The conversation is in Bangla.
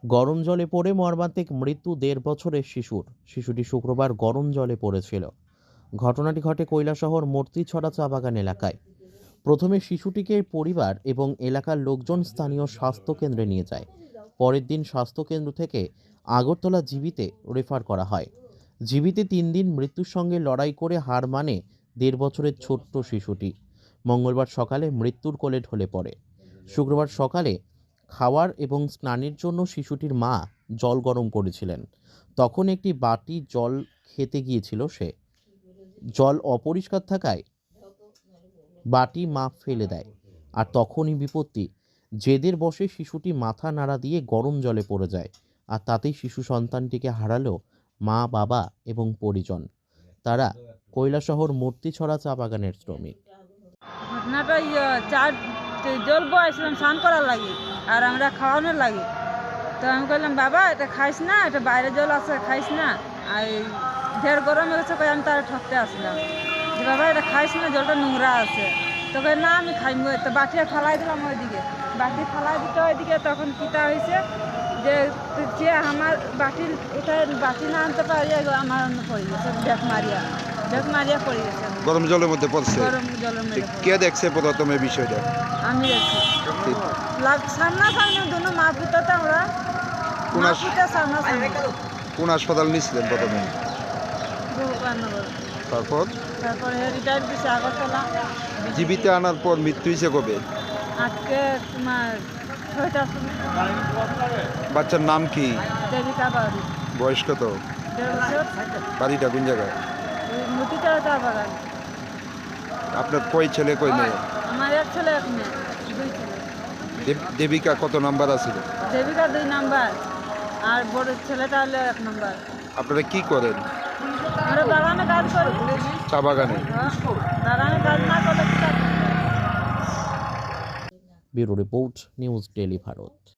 গরম জলে পড়ে মর্মান্তিক মৃত্যু ১.৫ বছরের শিশুটি শুক্রবার গরম জলে পড়েছিল। ঘটনাটি ঘটে কৈলাসহর মূর্তিছড়া চা বাগান এলাকায়। প্রথমে শিশুটিকে পরিবার এবং এলাকার লোকজন স্থানীয় স্বাস্থ্যকেন্দ্রে নিয়ে যায়। পরের দিন স্বাস্থ্যকেন্দ্র থেকে আগরতলা জীবিতে রেফার করা হয়। জীবিতে ৩ দিন মৃত্যুর সঙ্গে লড়াই করে হার মানে ১.৫ বছরের ছোট্ট শিশুটি মঙ্গলবার সকালে মৃত্যুর কোলে ঢলে পড়ে। শুক্রবার সকালে খাওয়ার এবং স্নানের জন্য শিশুটির মা জল গরম করেছিলেন। তখন একটি বাটি জল খেতে গিয়েছিল সে। জল অপরিষ্কার থাকায় বাটি মা ফেলে দেয়, আর তখনই বিপত্তি। জেদের বশে শিশুটি মাথা নাড়া দিয়ে গরম জলে পড়ে যায়, আর তাতেই শিশু সন্তানটিকে হারালো মা, বাবা এবং পরিজন। তারা কৈলাসহর মূর্তিছড়া চা বাগানের শ্রমিক। ঘটনাটা চার জল বয়েছিলাম স্নান করার লাগে আর আমরা খাওয়ানোর লাগে। তো আমি বললাম, বাবা এটা খাইস না, এটা বাইরে জল আছে, খাইস না। আর ঢের গরম হয়ে গেছে, আমি তারা ঠকতে আসলাম যে বাবা এটা খাইস না, জলটা নোংরা আছে। তো না আমি খাইব। তো বাটি ফালাই দিলাম ওইদিকে, বাটি ফালাই দিতে ওইদিকে। তখন কিতা হয়েছে যে আমার বাটির এটা বাটি না আনতে পারি, আমার অন্য পড়ে গেছে, ব্যাগ মারিয়া পড়ে গেছে। গরম জলের মধ্যে পড়ছে। গরম জলের মধ্যে কে দেখছে প্রথমে বিষয়টা? আমি দেখছি সামনাসামনি দুনো মা পুতাতে আমরা সামনাসামনি। কোন হাসপাতাল নিয়েছিলেন প্রথমে? তারপরে রিটায়ার দিছে আগরতলা। জীবিতে আনার পর মৃত্যু হয়েছে কবে? আজকে তোমার 6টার সময়। বাচ্চার নাম কি? দেবিকা বাড়ি। বয়স কত? 1.5 বছর। বাড়িটা কোন জায়গায়? মূর্তিছড়া চা বাগান। আপনার কয় ছেলে কয় মেয়ে? আমার এক ছেলে এক মেয়ে, 2 ছেলে। দেবিকা কত নাম্বার আছে? দেবিকা 2 নাম্বার, আর বড় ছেলেটা হলো 1 নাম্বার। আপনারা কি করেন? আমরা বাগানে কাজ করি। চা বাগানে? বাগানে কাজ না করলে bureau report, news daily Bharat.